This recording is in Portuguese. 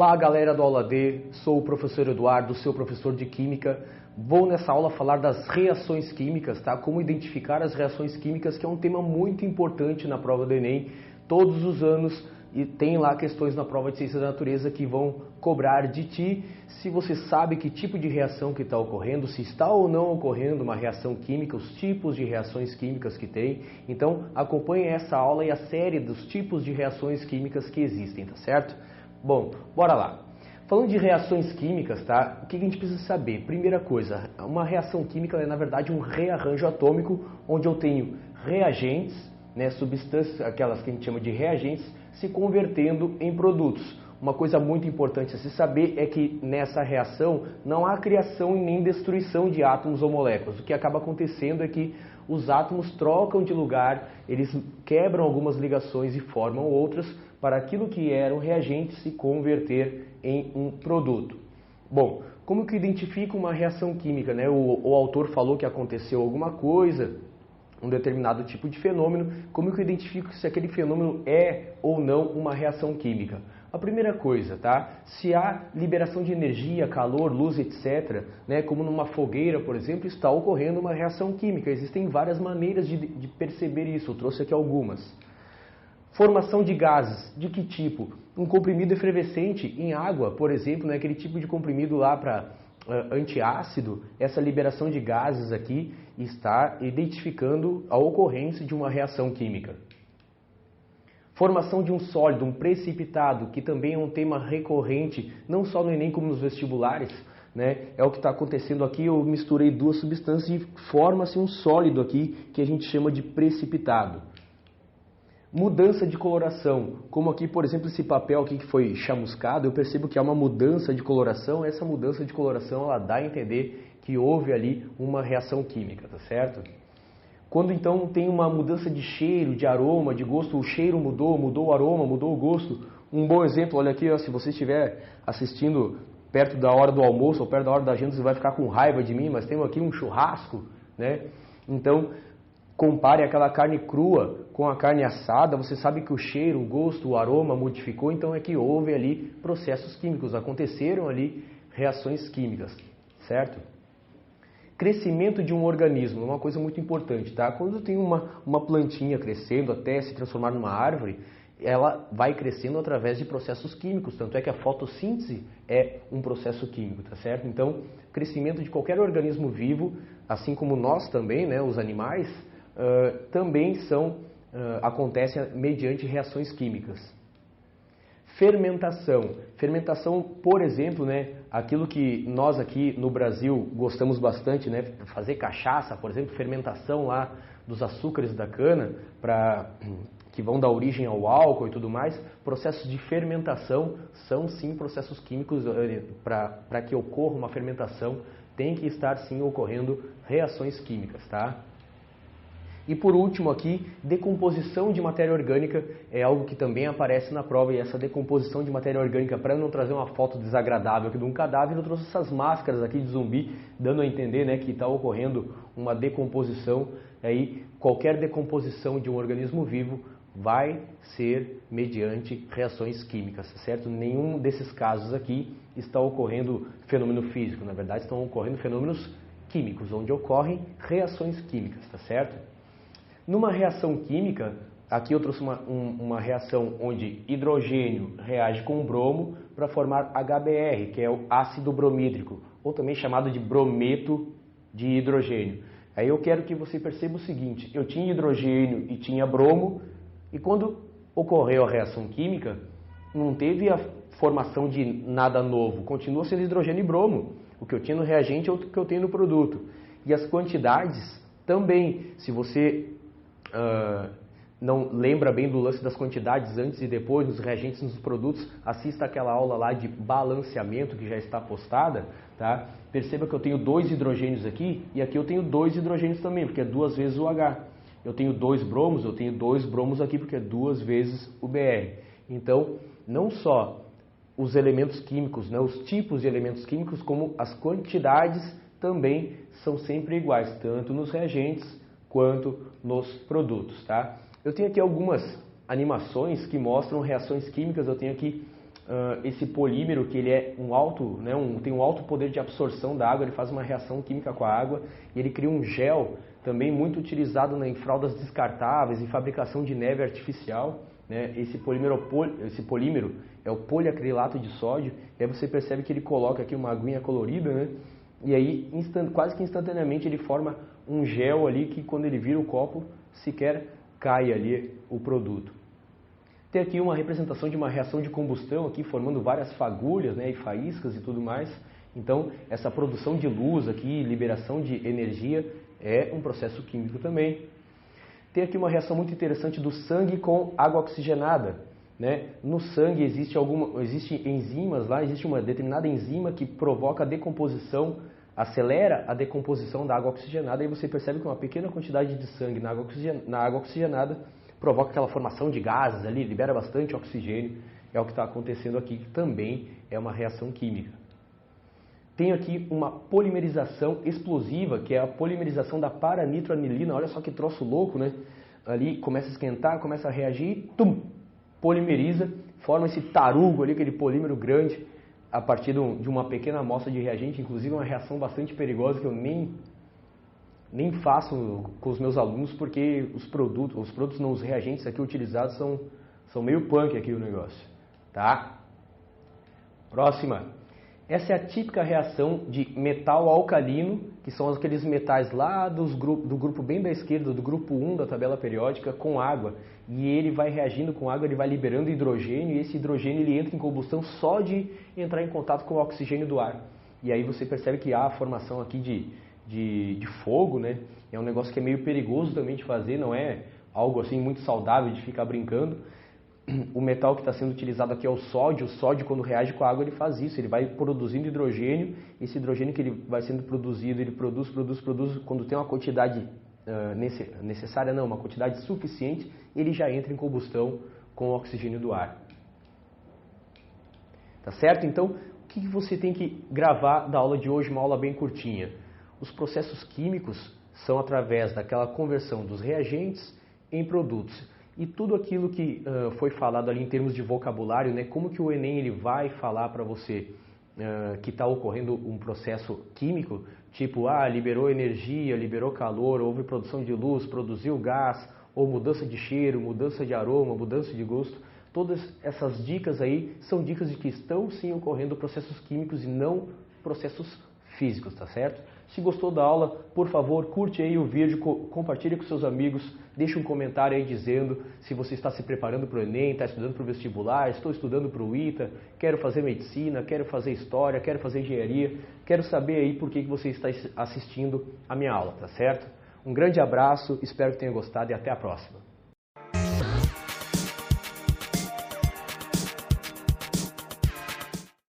Olá, galera do Aula D, sou o professor Eduardo, seu professor de Química. Vou nessa aula falar das reações químicas, tá? Como identificar as reações químicas, que é um tema muito importante na prova do Enem, todos os anos, e tem lá questões na prova de Ciência da Natureza que vão cobrar de ti se você sabe que tipo de reação que está ocorrendo, se está ou não ocorrendo uma reação química, os tipos de reações químicas que tem. Então, acompanhe essa aula e a série dos tipos de reações químicas que existem, tá certo? Bom, bora lá. Falando de reações químicas, tá? O que a gente precisa saber? Primeira coisa, uma reação química é na verdade um rearranjo atômico, onde eu tenho reagentes, né, substâncias, aquelas que a gente chama de reagentes, se convertendo em produtos. Uma coisa muito importante a se saber é que nessa reação não há criação e nem destruição de átomos ou moléculas. O que acaba acontecendo é que os átomos trocam de lugar, eles quebram algumas ligações e formam outras para aquilo que era um reagente se converter em um produto. Bom, como que identifica uma reação química, né? O autor falou que aconteceu alguma coisa, um determinado tipo de fenômeno. Como que eu identifico se aquele fenômeno é ou não uma reação química? A primeira coisa, tá? Se há liberação de energia, calor, luz, etc., né? Como numa fogueira, por exemplo, está ocorrendo uma reação química. Existem várias maneiras de perceber isso, eu trouxe aqui algumas. Formação de gases, de que tipo? Um comprimido efervescente em água, por exemplo, né? Aquele tipo de comprimido lá para antiácido, essa liberação de gases aqui está identificando a ocorrência de uma reação química. Formação de um sólido, um precipitado, que também é um tema recorrente, não só no Enem como nos vestibulares, né? É o que está acontecendo aqui, eu misturei duas substâncias e forma-se um sólido aqui, que a gente chama de precipitado. Mudança de coloração, como aqui, por exemplo, esse papel aqui que foi chamuscado, eu percebo que há uma mudança de coloração. Essa mudança de coloração, ela dá a entender que houve ali uma reação química, tá certo? Quando então tem uma mudança de cheiro, de aroma, de gosto, o cheiro mudou, mudou o aroma, mudou o gosto. Um bom exemplo, olha aqui, ó, se você estiver assistindo perto da hora do almoço ou perto da hora da janta, você vai ficar com raiva de mim, mas temos aqui um churrasco, né? Então, compare aquela carne crua com a carne assada, você sabe que o cheiro, o gosto, o aroma modificou, então é que houve ali processos químicos, aconteceram ali reações químicas, certo? Crescimento de um organismo é uma coisa muito importante, tá? Quando tem uma plantinha crescendo até se transformar numa árvore, ela vai crescendo através de processos químicos, tanto é que a fotossíntese é um processo químico, tá certo? Então, crescimento de qualquer organismo vivo, assim como nós também, né, os animais, também acontecem mediante reações químicas. Fermentação. Fermentação, por exemplo, né, aquilo que nós aqui no Brasil gostamos bastante, né, fazer cachaça, por exemplo, fermentação lá dos açúcares da cana, que vão dar origem ao álcool e tudo mais. Processos de fermentação são sim processos químicos. Para que ocorra uma fermentação, tem que estar sim ocorrendo reações químicas, tá? E por último aqui, decomposição de matéria orgânica é algo que também aparece na prova, e essa decomposição de matéria orgânica, para não trazer uma foto desagradável aqui de um cadáver, eu trouxe essas máscaras aqui de zumbi, dando a entender, né, que está ocorrendo uma decomposição. Aí qualquer decomposição de um organismo vivo vai ser mediante reações químicas, certo? Nenhum desses casos aqui está ocorrendo fenômeno físico, na verdade estão ocorrendo fenômenos químicos, onde ocorrem reações químicas, tá certo? Numa reação química, aqui eu trouxe uma reação onde hidrogênio reage com bromo para formar HBr, que é o ácido bromídrico, ou também chamado de brometo de hidrogênio. Aí eu quero que você perceba o seguinte: eu tinha hidrogênio e tinha bromo, e quando ocorreu a reação química, não teve a formação de nada novo, continua sendo hidrogênio e bromo. O que eu tinha no reagente é o que eu tenho no produto. E as quantidades também, se você não lembra bem do lance das quantidades antes e depois, nos reagentes, nos produtos, assista aquela aula lá de balanceamento que já está postada, tá? Perceba que eu tenho 2 hidrogênios aqui e aqui eu tenho 2 hidrogênios também, porque é 2 vezes o H. Eu tenho 2 bromos, eu tenho 2 bromos aqui, porque é 2 vezes o Br. Então, não só os elementos químicos, né, os tipos de elementos químicos, como as quantidades também são sempre iguais, tanto nos reagentes quanto nos produtos, tá? Eu tenho aqui algumas animações que mostram reações químicas. Eu tenho aqui esse polímero, que ele é tem um alto poder de absorção da água, ele faz uma reação química com a água e ele cria um gel também muito utilizado em fraldas descartáveis, em fabricação de neve artificial. Né? Esse polímero é o poliacrilato de sódio, e aí você percebe que ele coloca aqui uma aguinha colorida, né? E aí quase que instantaneamente ele forma um gel ali que quando ele vira o copo sequer cai ali o produto. Tem aqui uma representação de uma reação de combustão aqui formando várias fagulhas, né, e faíscas e tudo mais. Então essa produção de luz aqui, liberação de energia é um processo químico também. Tem aqui uma reação muito interessante do sangue com água oxigenada. Né? No sangue existe enzimas lá, existe uma determinada enzima que provoca a decomposição, acelera a decomposição da água oxigenada, e você percebe que uma pequena quantidade de sangue na água oxigenada provoca aquela formação de gases ali, libera bastante oxigênio. É o que está acontecendo aqui, que também é uma reação química. Tem aqui uma polimerização explosiva, que é a polimerização da paranitroanilina. Olha só que troço louco, né? Ali começa a esquentar, começa a reagir, polimeriza, forma esse tarugo ali, aquele polímero grande, a partir de uma pequena amostra de reagente. Inclusive uma reação bastante perigosa que eu nem faço com os meus alunos, porque os produtos não, os reagentes aqui utilizados são meio punk aqui o negócio. Tá? Próxima. Essa é a típica reação de metal alcalino, que são aqueles metais lá do grupo bem da esquerda, do grupo 1 da tabela periódica, com água. E ele vai reagindo com água, ele vai liberando hidrogênio, e esse hidrogênio ele entra em combustão só de entrar em contato com o oxigênio do ar. E aí você percebe que há a formação aqui de fogo, né? É um negócio que é meio perigoso também de fazer, não é algo assim muito saudável de ficar brincando. O metal que está sendo utilizado aqui é o sódio. O sódio, quando reage com a água, ele faz isso. Ele vai produzindo hidrogênio. Esse hidrogênio que ele vai sendo produzido, ele produz. Quando tem uma quantidade necessária, não, uma quantidade suficiente, ele já entra em combustão com o oxigênio do ar. Tá certo? Então, o que você tem que gravar da aula de hoje? Uma aula bem curtinha. Os processos químicos são através daquela conversão dos reagentes em produtos. E tudo aquilo que foi falado ali em termos de vocabulário, né, como que o Enem ele vai falar para você que está ocorrendo um processo químico, tipo, liberou energia, liberou calor, houve produção de luz, produziu gás, ou mudança de cheiro, mudança de aroma, mudança de gosto. Todas essas dicas aí são dicas de que estão sim ocorrendo processos químicos e não processos físicos, tá certo? Se gostou da aula, por favor, curte aí o vídeo, compartilhe com seus amigos, deixe um comentário aí dizendo se você está se preparando para o Enem, está estudando para o vestibular, estou estudando para o ITA, quero fazer medicina, quero fazer história, quero fazer engenharia, quero saber aí por que você está assistindo a minha aula, tá certo? Um grande abraço, espero que tenha gostado e até a próxima.